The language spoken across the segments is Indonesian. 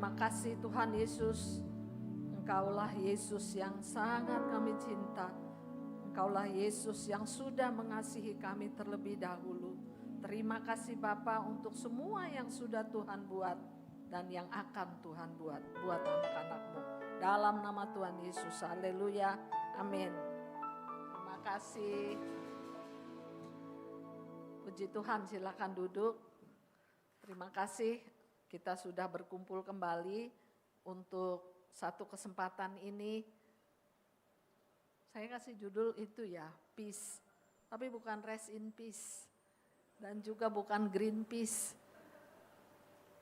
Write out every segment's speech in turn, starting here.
Terima kasih Tuhan Yesus. Engkaulah Yesus yang sangat kami cinta. Engkaulah Yesus yang sudah mengasihi kami terlebih dahulu. Terima kasih Bapa untuk semua yang sudah Tuhan buat dan yang akan Tuhan buat anak-anak-Mu. Dalam nama Tuhan Yesus, haleluya, amin. Terima kasih. Puji Tuhan, silakan duduk. Terima kasih, kita sudah berkumpul kembali untuk satu kesempatan ini. Saya kasih judul itu ya, peace. Tapi bukan rest in peace. Dan juga bukan green peace.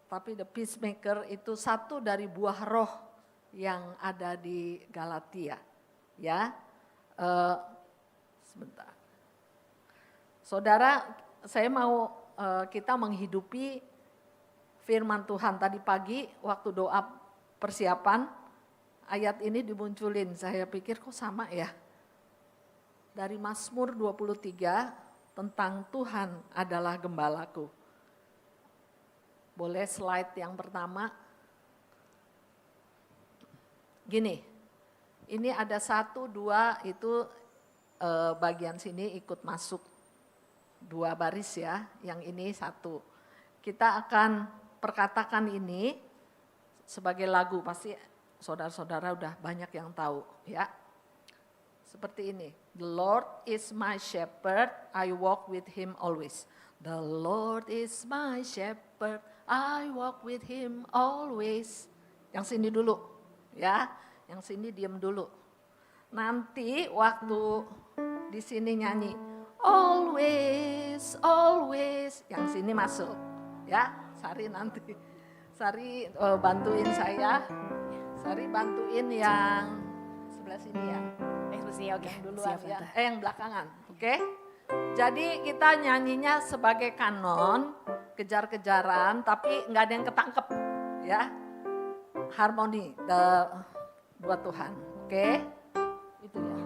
Tapi the peacemaker itu satu dari buah roh yang ada di Galatia. Ya, sebentar. Saudara, saya mau kita menghidupi firman Tuhan. Tadi pagi waktu doa persiapan, ayat ini dimunculin. Saya pikir kok sama ya. Dari Mazmur 23 tentang Tuhan adalah gembalaku. Boleh slide yang pertama. Gini, ini ada 1, 2 itu bagian sini ikut masuk. 2 baris ya, yang ini 1. Kita akan perkatakan ini sebagai lagu, pasti saudara-saudara udah banyak yang tahu ya. Seperti ini, the Lord is my shepherd, I walk with him always. The Lord is my shepherd, I walk with him always. Yang sini dulu ya, yang sini diam dulu. Nanti waktu di sini nyanyi, always, always, yang sini masuk ya. Sari nanti, Sari bantuin saya, Sari bantuin yang sebelah sini ya. Oke, Duluan ya. Yang belakangan, oke? Jadi kita nyanyinya sebagai kanon, kejar-kejaran, tapi nggak ada yang ketangkep, ya. Harmoni buat Tuhan, oke? Itu ya.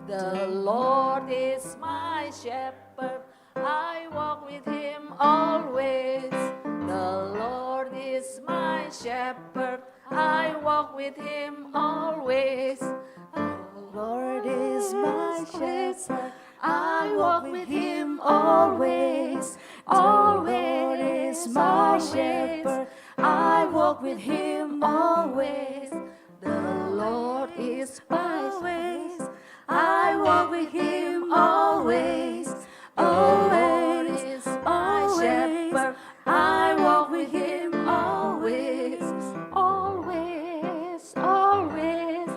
The Lord is my shepherd, I walk with him always. The Lord is my shepherd, I walk with him always. The Lord is my shepherd, I walk with him always. The Lord is my shepherd, I walk with him always. The Lord is my shepherd, I walk with him always. The Lord is my shepherd, I walk with him always. Always, always,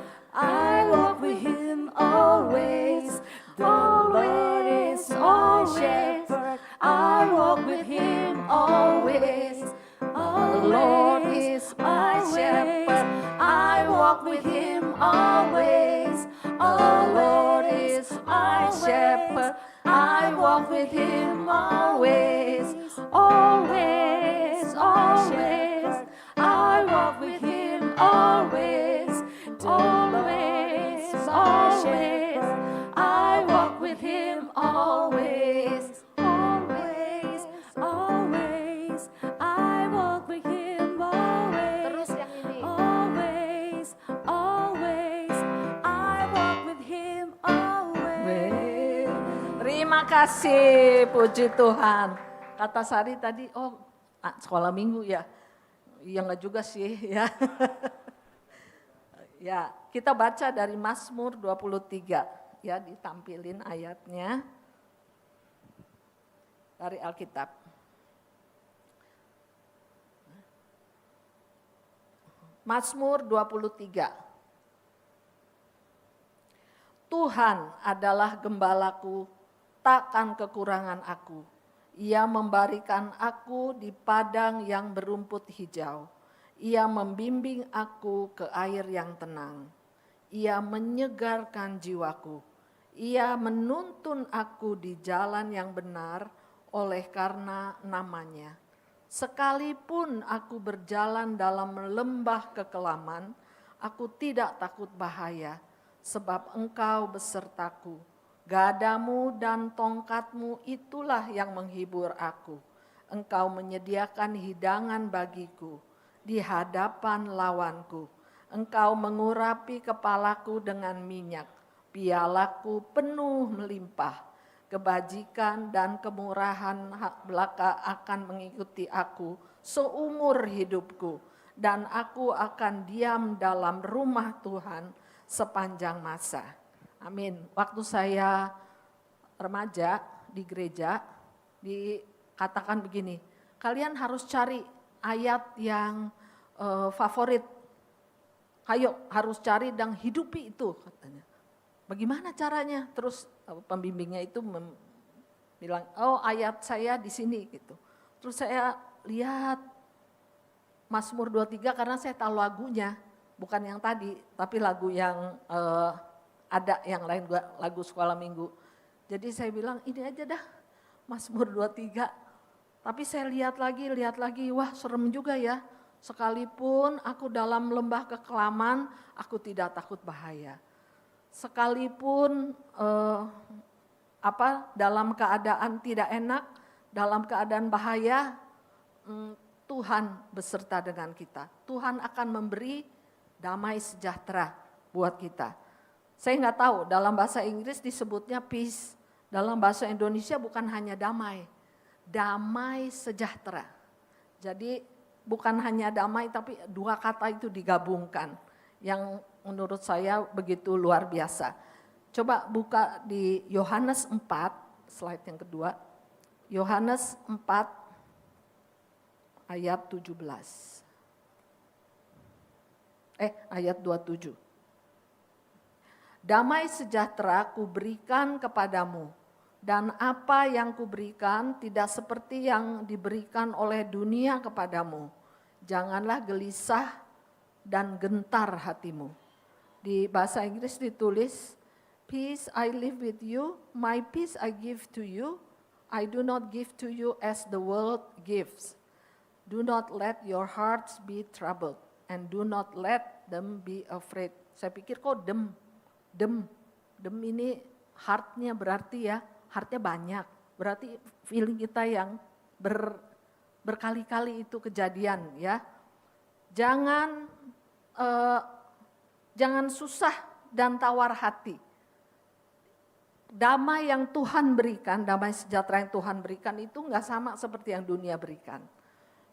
I walk with him always. The Lord is my shepherd, I walk with him always. The Lord is my shepherd, I walk with him always. The Lord is my shepherd, I walk with him always. Always, always, I walk with him always. Always, always, I walk with him always. Always, always, I walk with him always. Terus yang ini. Always, always, I walk with him always. Terima kasih, puji Tuhan. Kata Sari tadi, sekolah minggu ya. Ya enggak juga sih ya. Ya, kita baca dari Mazmur 23 ya, ditampilin ayatnya dari Alkitab. Mazmur 23. Tuhan adalah gembalaku, takkan kekurangan aku. Ia memberikan aku di padang yang berumput hijau. Ia membimbing aku ke air yang tenang. Ia menyegarkan jiwaku. Ia menuntun aku di jalan yang benar oleh karena namanya. Sekalipun aku berjalan dalam lembah kekelaman, aku tidak takut bahaya, sebab Engkau besertaku. Gadamu dan tongkatmu itulah yang menghibur aku. Engkau menyediakan hidangan bagiku di hadapan lawanku. Engkau mengurapi kepalaku dengan minyak, pialaku penuh melimpah. Kebajikan dan kemurahan hak belaka akan mengikuti aku seumur hidupku, dan aku akan diam dalam rumah Tuhan sepanjang masa. Amin. Waktu saya remaja di gereja, dikatakan begini, kalian harus cari ayat yang favorit. Ayo, harus cari dan hidupi itu, katanya. Bagaimana caranya? Terus pembimbingnya itu bilang, oh ayat saya di sini gitu. Terus saya lihat Mazmur 23 karena saya tahu lagunya, bukan yang tadi, tapi lagu yang ada yang lain, lagu sekolah minggu. Jadi saya bilang ini aja dah, Mazmur 23. Tapi saya lihat lagi, wah serem juga ya. Sekalipun aku dalam lembah kekelaman, aku tidak takut bahaya. Sekalipun dalam keadaan tidak enak, dalam keadaan bahaya, Tuhan beserta dengan kita. Tuhan akan memberi damai sejahtera buat kita. Saya nggak tahu dalam bahasa Inggris disebutnya peace, dalam bahasa Indonesia bukan hanya damai, damai sejahtera. Jadi bukan hanya damai tapi dua kata itu digabungkan yang menurut saya begitu luar biasa. Coba buka di Yohanes 4, slide yang kedua. Yohanes 4 ayat 17. Ayat 27. Damai sejahtera kuberikan kepadamu, dan apa yang kuberikan tidak seperti yang diberikan oleh dunia kepadamu. Janganlah gelisah dan gentar hatimu. Di bahasa Inggris ditulis, peace I live with you, my peace I give to you. I do not give to you as the world gives. Do not let your hearts be troubled, and do not let them be afraid. Saya pikir kok dem ini heartnya berarti ya, heartnya banyak. Berarti feeling kita yang berkali-kali itu kejadian ya. Jangan susah dan tawar hati. Damai yang Tuhan berikan, damai sejahtera yang Tuhan berikan itu enggak sama seperti yang dunia berikan.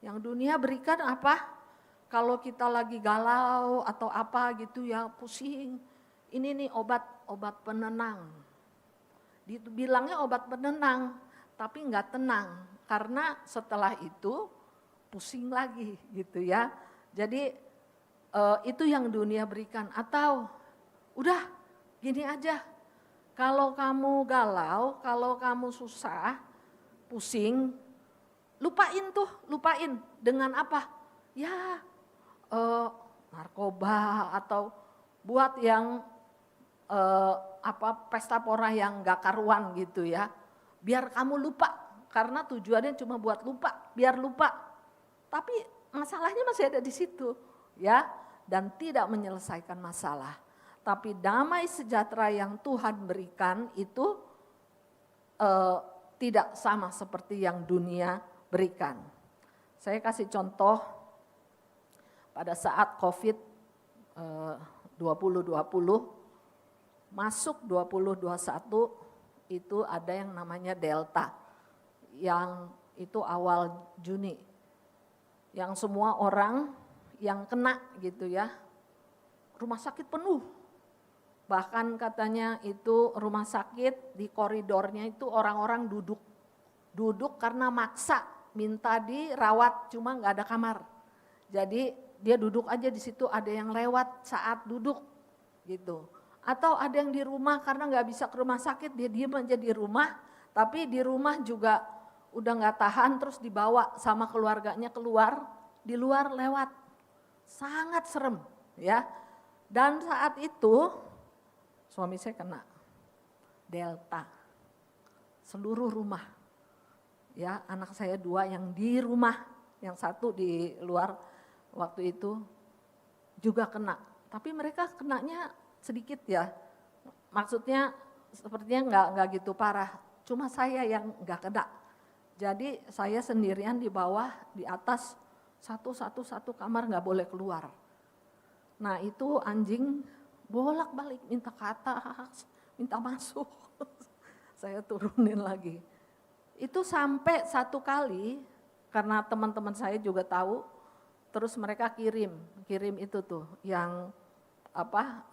Yang dunia berikan apa? Kalau kita lagi galau atau apa gitu ya, pusing. Ini nih obat penenang. Bilangnya obat penenang, tapi enggak tenang. Karena setelah itu pusing lagi gitu ya. Jadi itu yang dunia berikan. Atau udah gini aja, kalau kamu galau, kalau kamu susah, pusing, lupain dengan apa? Ya narkoba atau buat yang pesta pora yang gak karuan gitu ya. Biar kamu lupa, karena tujuannya cuma buat lupa, biar lupa. Tapi masalahnya masih ada di situ ya, dan tidak menyelesaikan masalah. Tapi damai sejahtera yang Tuhan berikan itu tidak sama seperti yang dunia berikan. Saya kasih contoh pada saat COVID 2020, masuk 2021 itu ada yang namanya Delta, yang itu awal Juni. Yang semua orang yang kena gitu ya, rumah sakit penuh. Bahkan katanya itu rumah sakit di koridornya itu orang-orang duduk karena maksa minta dirawat, cuma nggak ada kamar. Jadi dia duduk aja di situ, ada yang lewat saat duduk gitu. Atau ada yang di rumah karena nggak bisa ke rumah sakit, dia diem aja di rumah, tapi di rumah juga udah nggak tahan, terus dibawa sama keluarganya keluar, di luar lewat. Sangat serem ya. Dan saat itu suami saya kena Delta. Seluruh rumah. Ya, anak saya 2 yang di rumah, yang 1 di luar waktu itu juga kena. Tapi mereka kenanya sedikit ya. Maksudnya sepertinya enggak gitu parah. Cuma saya yang enggak kena. Jadi saya sendirian di bawah, di atas, satu kamar nggak boleh keluar. Nah itu anjing bolak-balik minta ke atas, minta masuk. Saya turunin lagi. Itu sampai satu kali, karena teman-teman saya juga tahu, terus mereka kirim itu tuh, yang apa,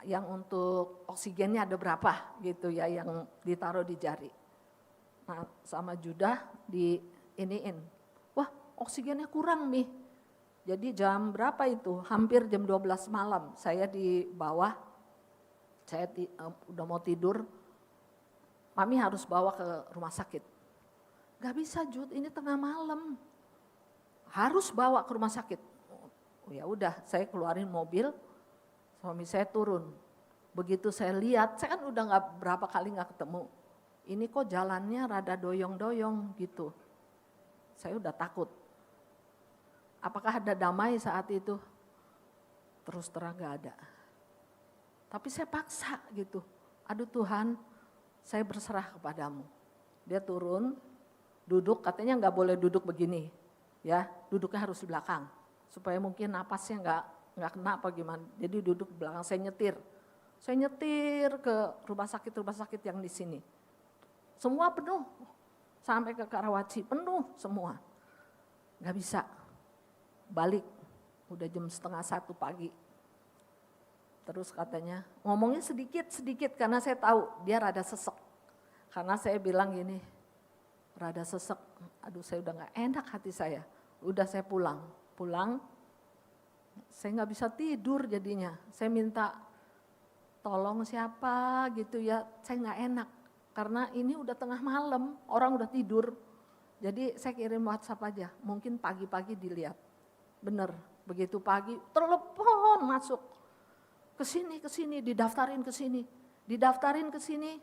yang untuk oksigennya ada berapa gitu ya, yang ditaruh di jari. Nah sama Judah di iniin, wah oksigennya kurang nih. Jadi jam berapa itu? Hampir jam 12 malam. Saya di bawah, saya udah mau tidur. Mami harus bawa ke rumah sakit. Gak bisa Jud, ini tengah malam. Harus bawa ke rumah sakit. Oh, ya udah, saya keluarin mobil, suami saya turun. Begitu saya lihat, saya kan udah berapa kali gak ketemu. Ini kok jalannya rada doyong-doyong gitu. Saya udah takut. Apakah ada damai saat itu? Terus terang gak ada. Tapi saya paksa gitu. Aduh Tuhan, saya berserah kepadamu. Dia turun, duduk, katanya gak boleh duduk begini. Ya, duduknya harus di belakang. Supaya mungkin napasnya gak kena apa gimana. Jadi duduk di belakang, saya nyetir. Saya nyetir ke rumah sakit yang di sini. Semua penuh, sampai ke Karawaci penuh semua. Gak bisa, balik, udah jam 12:30 pagi. Terus katanya, ngomongnya sedikit karena saya tahu dia rada sesek. Karena saya bilang gini, rada sesek, aduh saya udah gak enak hati saya. Udah saya pulang, saya gak bisa tidur jadinya. Saya minta tolong siapa gitu ya, saya gak enak. Karena ini udah tengah malam, orang udah tidur. Jadi saya kirim WhatsApp aja, mungkin pagi-pagi dilihat. Bener, begitu pagi telepon masuk. Kesini, didaftarin ke sini,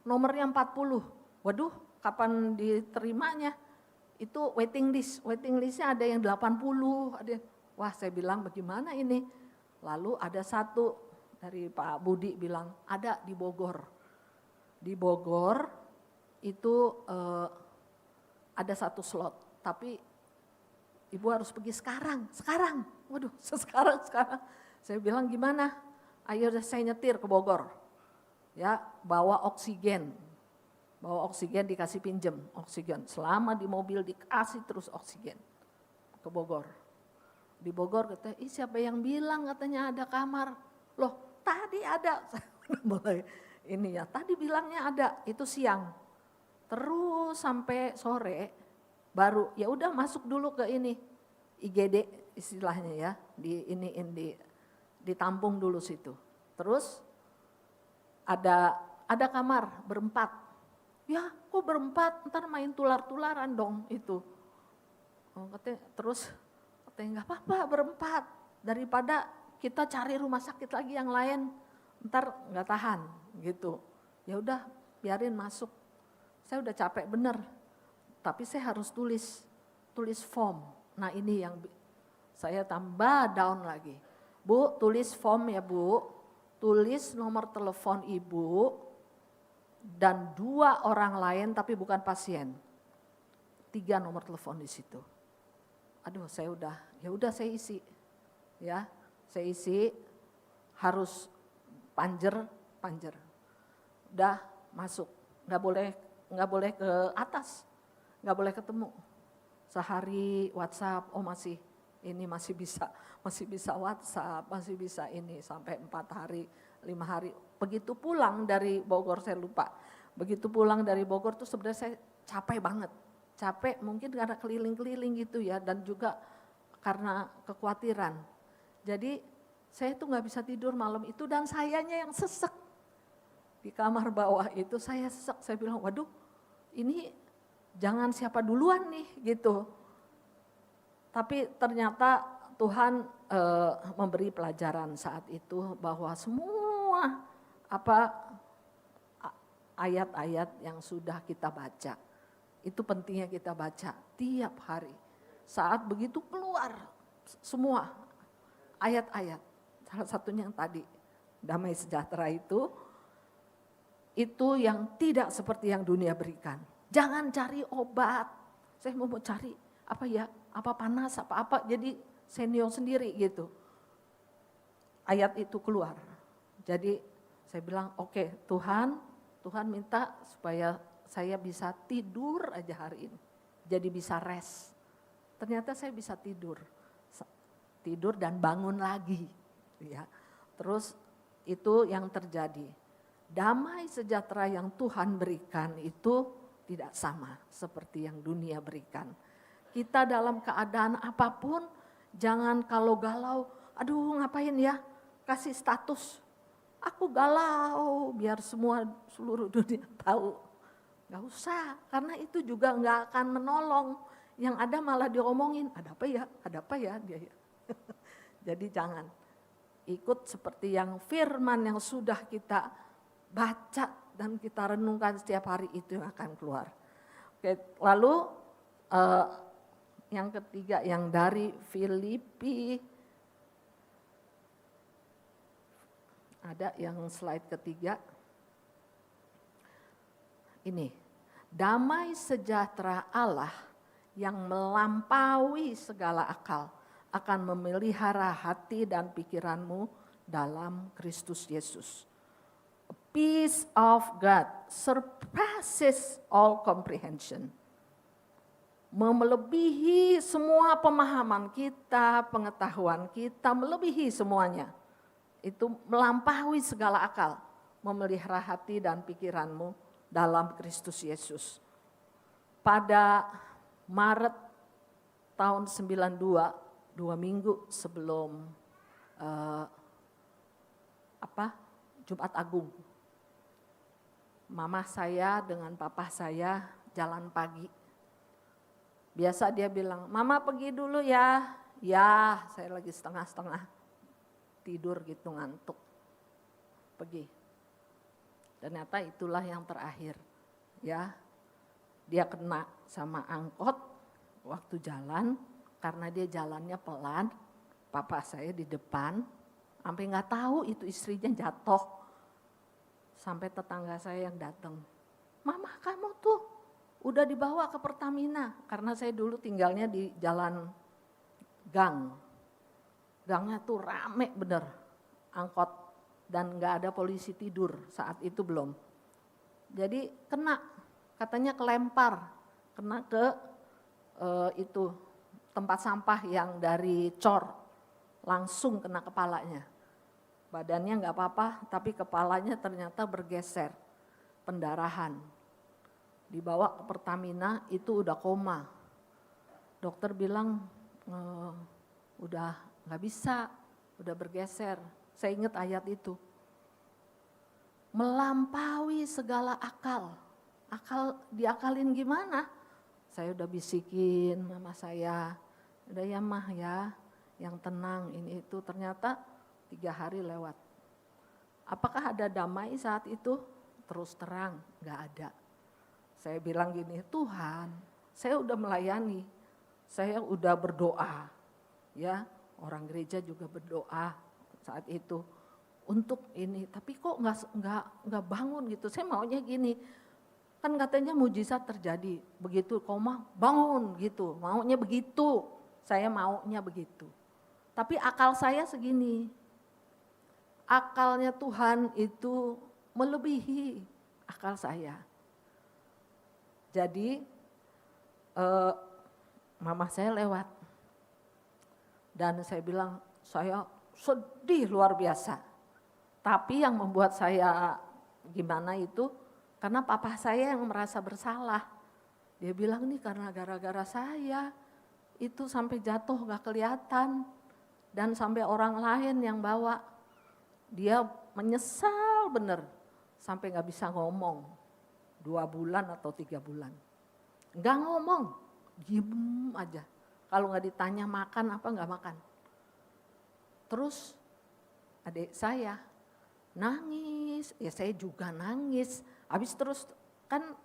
nomornya 40. Waduh, kapan diterimanya? Itu waiting listnya ada yang 80. Wah saya bilang bagaimana ini? Lalu ada satu dari Pak Budi bilang, ada di Bogor. Di Bogor itu ada satu slot, tapi ibu harus pergi sekarang. Waduh, sekarang. Saya bilang gimana? Ayo saya nyetir ke Bogor. Ya, bawa oksigen dikasih pinjem oksigen. Selama di mobil dikasih terus oksigen ke Bogor. Di Bogor kata, siapa yang bilang katanya ada kamar? Loh, tadi ada. Mulai ini ya, tadi bilangnya ada, itu siang. Terus sampai sore baru ya udah masuk dulu ke ini IGD istilahnya ya, ditampung dulu situ. Terus ada kamar berempat. Ya, kok berempat? Ntar main tular-tularan dong itu. Terus katanya nggak apa-apa berempat, daripada kita cari rumah sakit lagi yang lain, ntar nggak tahan gitu. Ya udah biarin masuk. Saya udah capek bener, tapi saya harus tulis form. Nah ini yang saya tambah down lagi. Bu, tulis form ya Bu, tulis nomor telepon ibu dan 2 orang lain tapi bukan pasien. 3 nomor telepon di situ. Aduh saya udah saya isi. Ya, saya isi harus panjer. Udah masuk, nggak boleh ke atas, nggak boleh ketemu. Sehari WhatsApp, masih bisa WhatsApp, masih bisa ini sampai 4 hari, 5 hari. Begitu pulang dari Bogor saya lupa. Begitu pulang dari Bogor tuh sebenarnya saya capek banget. Capek mungkin karena keliling-keliling gitu ya, dan juga karena kekhawatiran. Jadi saya tuh nggak bisa tidur malam itu dan sayanya yang sesek. Di kamar bawah itu saya sesek, saya bilang waduh ini jangan siapa duluan nih gitu. Tapi ternyata Tuhan memberi pelajaran saat itu bahwa semua ayat-ayat yang sudah kita baca, itu pentingnya kita baca tiap hari. Saat begitu keluar semua ayat-ayat, salah satunya yang tadi, damai sejahtera itu, itu yang tidak seperti yang dunia berikan. Jangan cari obat. Saya mau cari apa ya, apa panas, apa-apa, jadi senior sendiri gitu. Ayat itu keluar. Jadi saya bilang, oke, Tuhan minta supaya saya bisa tidur aja hari ini. Jadi bisa rest. Ternyata saya bisa tidur dan bangun lagi. Ya. Terus itu yang terjadi. Damai sejahtera yang Tuhan berikan itu tidak sama seperti yang dunia berikan. Kita dalam keadaan apapun, jangan kalau galau, aduh ngapain ya, kasih status. Aku galau biar seluruh dunia tahu. Gak usah, karena itu juga gak akan menolong. Yang ada malah diomongin, ada apa ya dia ya. Jadi jangan ikut seperti yang firman yang sudah kita baca dan kita renungkan setiap hari itu yang akan keluar. Oke, lalu yang ketiga yang dari Filipi, ada yang slide ketiga, ini damai sejahtera Allah yang melampaui segala akal akan memelihara hati dan pikiranmu dalam Kristus Yesus. Peace of God surpasses all comprehension. Melebihi semua pemahaman kita, pengetahuan kita, melebihi semuanya. Itu melampaui segala akal, memelihara hati dan pikiranmu dalam Kristus Yesus. Pada Maret tahun 92, 2 minggu sebelum Jumat Agung, mama saya dengan papa saya jalan pagi. Biasa dia bilang, mama pergi dulu ya. Ya, saya lagi setengah-setengah tidur gitu, ngantuk. Pergi. Ternyata itulah yang terakhir. Ya, dia kena sama angkot waktu jalan, karena dia jalannya pelan. Papa saya di depan, sampai nggak tahu itu istrinya jatuh. Sampai tetangga saya yang datang, mama kamu tuh udah dibawa ke Pertamina, karena saya dulu tinggalnya di jalan gang. Gangnya tuh rame bener, angkot, dan nggak ada polisi tidur saat itu belum. Jadi kena, katanya kelempar, kena ke itu tempat sampah yang dari cor, langsung kena kepalanya. Badannya nggak apa-apa, tapi kepalanya ternyata bergeser, pendarahan. Dibawa ke Pertamina, itu udah koma. Dokter bilang udah nggak bisa, udah bergeser. Saya ingat ayat itu. Melampaui segala akal. Akal diakalin gimana? Saya udah bisikin mama saya, udah ya mah ya, yang tenang ini itu. Ternyata 3 hari lewat. Apakah ada damai saat itu? Terus terang, nggak ada. Saya bilang gini, Tuhan, saya udah melayani, saya udah berdoa, ya orang gereja juga berdoa saat itu untuk ini, tapi kok nggak bangun gitu. Saya maunya gini, kan katanya mujizat terjadi, begitu koma bangun gitu, maunya begitu, saya maunya begitu. Tapi akal saya segini, akalnya Tuhan itu melebihi akal saya. Jadi mama saya lewat dan saya bilang saya sedih luar biasa. Tapi yang membuat saya gimana itu karena papa saya yang merasa bersalah. Dia bilang nih karena gara-gara saya itu sampai jatuh gak kelihatan dan sampai orang lain yang bawa. Dia menyesal bener sampai gak bisa ngomong 2 bulan atau 3 bulan. Gak ngomong, diem aja. Kalau gak ditanya makan apa gak makan. Terus adik saya nangis, ya saya juga nangis. Habis terus kan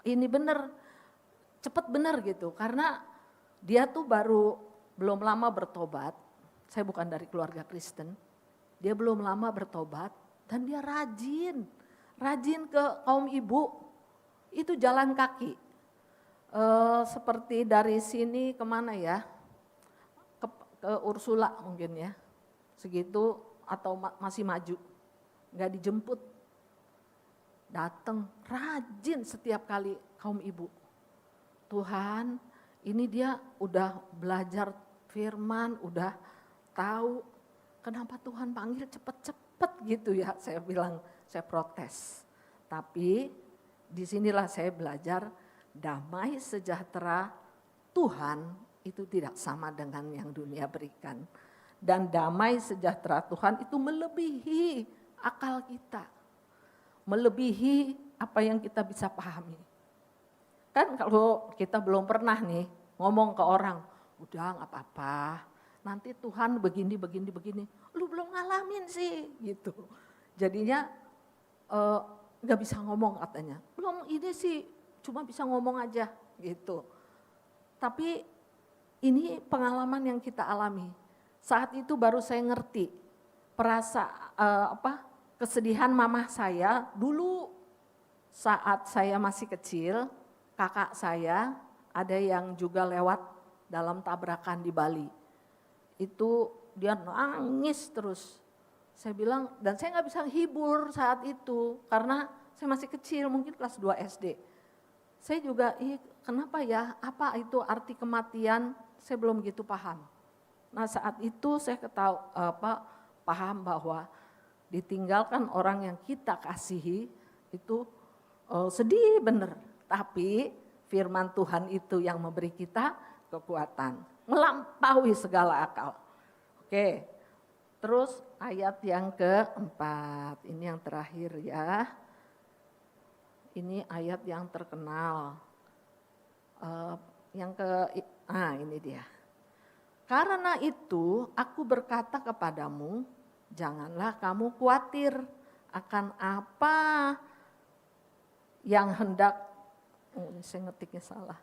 ini bener, cepet bener gitu. Karena dia tuh belum lama bertobat. Saya bukan dari keluarga Kristen. Dia belum lama bertobat dan dia rajin rajin ke kaum ibu, itu jalan kaki. Seperti dari sini kemana ya, ke Ursula mungkin ya, segitu atau masih maju, nggak dijemput, datang rajin setiap kali kaum ibu. Tuhan, ini dia udah belajar firman, udah tahu, kenapa Tuhan panggil cepet-cepet gitu ya, saya bilang, saya protes. Tapi disinilah saya belajar damai sejahtera Tuhan itu tidak sama dengan yang dunia berikan. Dan damai sejahtera Tuhan itu melebihi akal kita, melebihi apa yang kita bisa pahami. Kan kalau kita belum pernah nih ngomong ke orang, udah gak apa-apa, nanti Tuhan begini, lu belum ngalamin sih gitu. Jadinya gak bisa ngomong katanya, belum ini sih cuma bisa ngomong aja gitu. Tapi ini pengalaman yang kita alami. Saat itu baru saya ngerti kesedihan mama saya dulu saat saya masih kecil. Kakak saya ada yang juga lewat dalam tabrakan di Bali. Itu dia nangis terus. Saya bilang, dan saya gak bisa hibur saat itu karena saya masih kecil, mungkin kelas 2 SD. Saya juga, kenapa ya, apa itu arti kematian, saya belum gitu paham. Nah saat itu saya paham bahwa ditinggalkan orang yang kita kasihi itu sedih bener. Tapi firman Tuhan itu yang memberi kita kekuatan, melampaui segala akal. Oke, terus ayat yang keempat, ini yang terakhir ya. Ini ayat yang terkenal. Ini dia. Karena itu aku berkata kepadamu, janganlah kamu khawatir akan apa yang hendak, saya ngetiknya salah,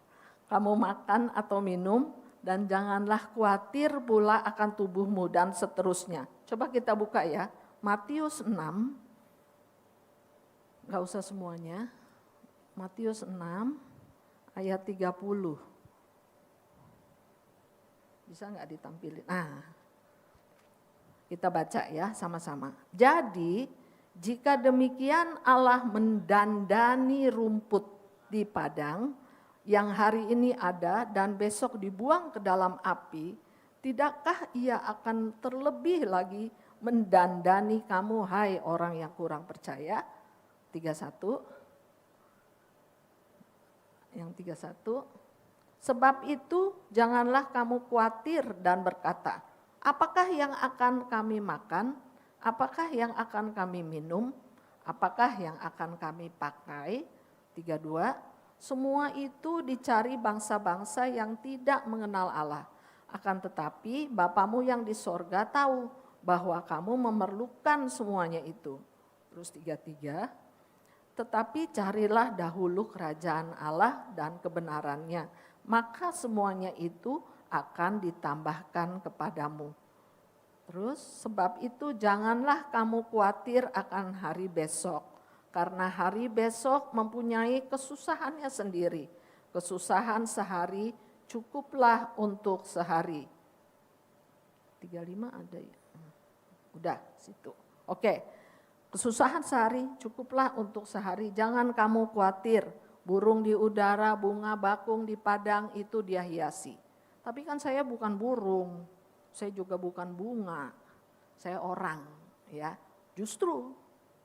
kamu makan atau minum, dan janganlah khawatir pula akan tubuhmu dan seterusnya. Coba kita buka ya, Matius 6, gak usah semuanya, Matius 6 ayat 30. Bisa gak ditampilin? Nah, kita baca ya sama-sama. Jadi jika demikian Allah mendandani rumput di padang yang hari ini ada dan besok dibuang ke dalam api, tidakkah ia akan terlebih lagi mendandani kamu hai orang yang kurang percaya? 31. Yang 31. Sebab itu janganlah kamu khawatir dan berkata, apakah yang akan kami makan? Apakah yang akan kami minum? Apakah yang akan kami pakai? 32. Semua itu dicari bangsa-bangsa yang tidak mengenal Allah. Akan tetapi Bapamu yang di sorga tahu bahwa kamu memerlukan semuanya itu. Terus 33. Tetapi carilah dahulu kerajaan Allah dan kebenarannya, maka semuanya itu akan ditambahkan kepadamu. Terus sebab itu janganlah kamu khawatir akan hari besok, karena hari besok mempunyai kesusahannya sendiri. Kesusahan sehari cukuplah untuk sehari. 35 ada ya? Udah situ. Oke, kesusahan sehari cukuplah untuk sehari. Jangan kamu khawatir, burung di udara, bunga bakung di padang itu dia hiasi. Tapi kan saya bukan burung. Saya juga bukan bunga, saya orang ya. Justru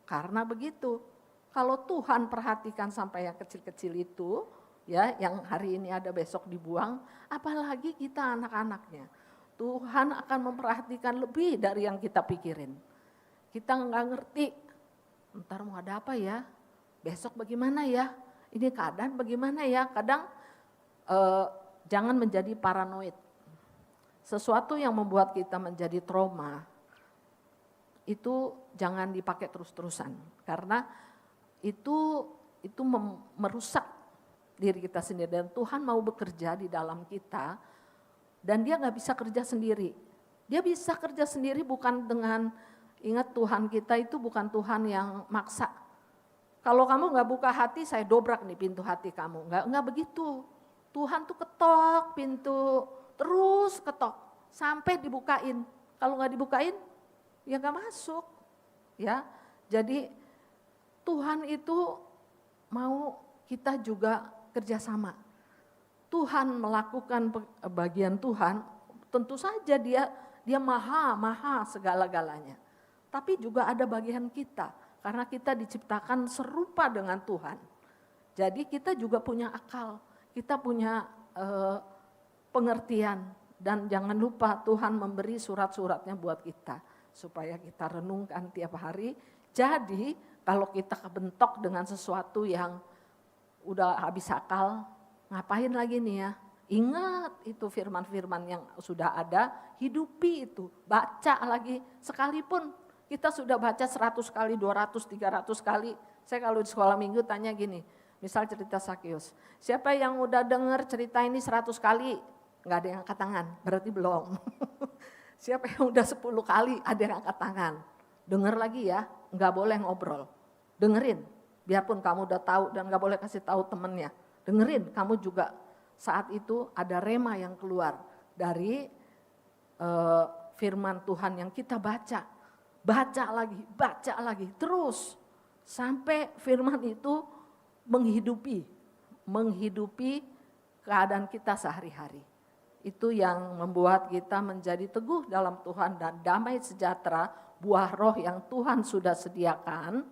karena begitu, kalau Tuhan perhatikan sampai yang kecil-kecil itu, ya yang hari ini ada besok dibuang, apalagi kita anak-anaknya. Tuhan akan memperhatikan lebih dari yang kita pikirin. Kita nggak ngerti, ntar mau ada apa ya, besok bagaimana ya, ini keadaan bagaimana ya. Kadang jangan menjadi paranoid. Sesuatu yang membuat kita menjadi trauma, itu jangan dipakai terus-terusan. Karena itu merusak diri kita sendiri. Dan Tuhan mau bekerja di dalam kita, dan dia gak bisa kerja sendiri. Dia bisa kerja sendiri bukan dengan, ingat Tuhan kita itu bukan Tuhan yang maksa. Kalau kamu nggak buka hati, saya dobrak nih pintu hati kamu. Nggak begitu. Tuhan tuh ketok pintu, terus ketok sampai dibukain. Kalau nggak dibukain, ya nggak masuk. Ya, jadi Tuhan itu mau kita juga kerjasama. Tuhan melakukan bagian Tuhan, tentu saja dia maha segala-galanya. Tapi juga ada bagian kita, karena kita diciptakan serupa dengan Tuhan. Jadi kita juga punya akal, kita punya pengertian. Dan jangan lupa Tuhan memberi surat-suratnya buat kita, supaya kita renungkan tiap hari. Jadi kalau kita kebentok dengan sesuatu yang udah habis akal, ngapain lagi nih ya? Ingat itu firman-firman yang sudah ada, hidupi itu, baca lagi. Sekalipun kita sudah baca 100 kali, 200, 300 kali. Saya kalau di sekolah minggu tanya gini, misal cerita Sakius, siapa yang udah denger cerita ini 100 kali? Nggak ada yang angkat tangan, berarti belum. Siapa yang udah 10 kali, ada yang angkat tangan. Denger lagi ya, nggak boleh ngobrol. Dengerin, biarpun kamu udah tahu dan nggak boleh kasih tahu temennya. Dengerin, kamu juga saat itu ada rema yang keluar dari firman Tuhan yang kita baca. Baca lagi, terus sampai firman itu menghidupi keadaan kita sehari-hari. Itu yang membuat kita menjadi teguh dalam Tuhan dan damai sejahtera, buah roh yang Tuhan sudah sediakan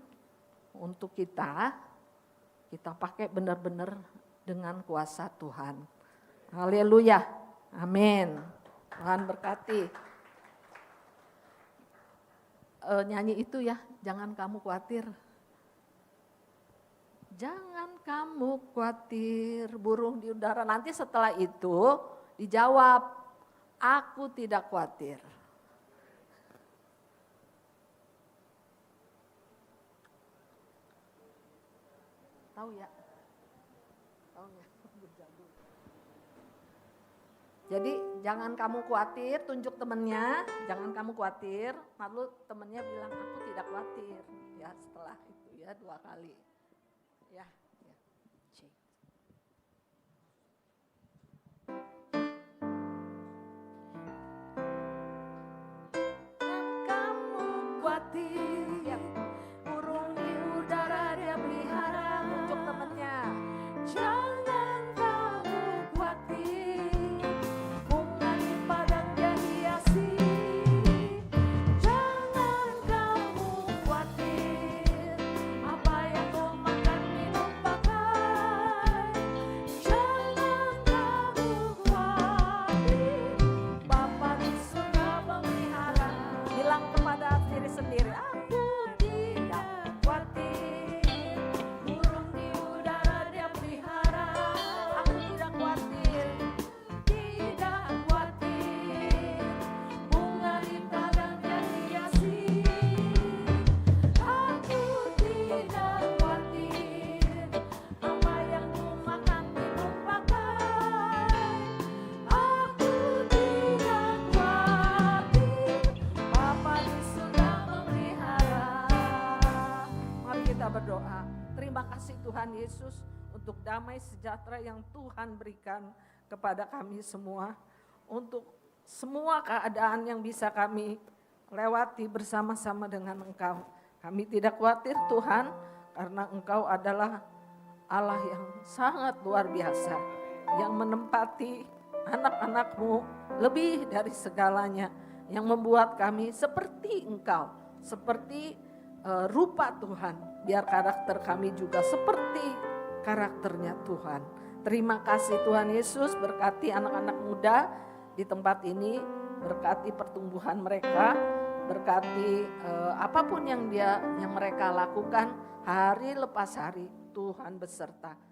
untuk kita pakai benar-benar dengan kuasa Tuhan. Haleluya, amin. Tuhan berkati. Nyanyi itu ya, jangan kamu khawatir. Jangan kamu khawatir, burung di udara. Nanti setelah itu dijawab, aku tidak khawatir. Tahu ya? Jadi jangan kamu khawatir, tunjuk temennya, jangan kamu khawatir. Lalu temennya bilang, aku tidak khawatir. Ya setelah itu ya 2 kali. Ya. Cek. Jangan kamu khawatir, burung di udara dia pelihara. Tunjuk temennya. Jangan kamu khawatir, bunga di padang dia hiasi. Jangan kamu khawatir, apa yang kau makan minum pakai. Jangan kamu khawatir, Bapa di surga memelihara. Bilang kepada diri sendiri, aku tidak khawatir, burung di udara dia pelihara. Aku tidak khawatir, bunga di padang dia hiasi. Aku tidak khawatir, apa yang ku makan minum pakai. Aku tidak khawatir, Bapa di surga memelihara. Mari kita berdoa. Terima kasih Tuhan Yesus untuk damai sejahtera yang Tuhan berikan kepada kami semua. Untuk semua keadaan yang bisa kami lewati bersama-sama dengan Engkau. Kami tidak khawatir Tuhan, karena Engkau adalah Allah yang sangat luar biasa, yang menempati anak-anak-Mu lebih dari segalanya, yang membuat kami seperti Engkau, seperti rupa Tuhan, biar karakter kami juga seperti karakternya Tuhan. Terima kasih Tuhan Yesus, berkati anak-anak muda di tempat ini, berkati pertumbuhan mereka, berkati apapun yang mereka lakukan hari lepas hari, Tuhan beserta.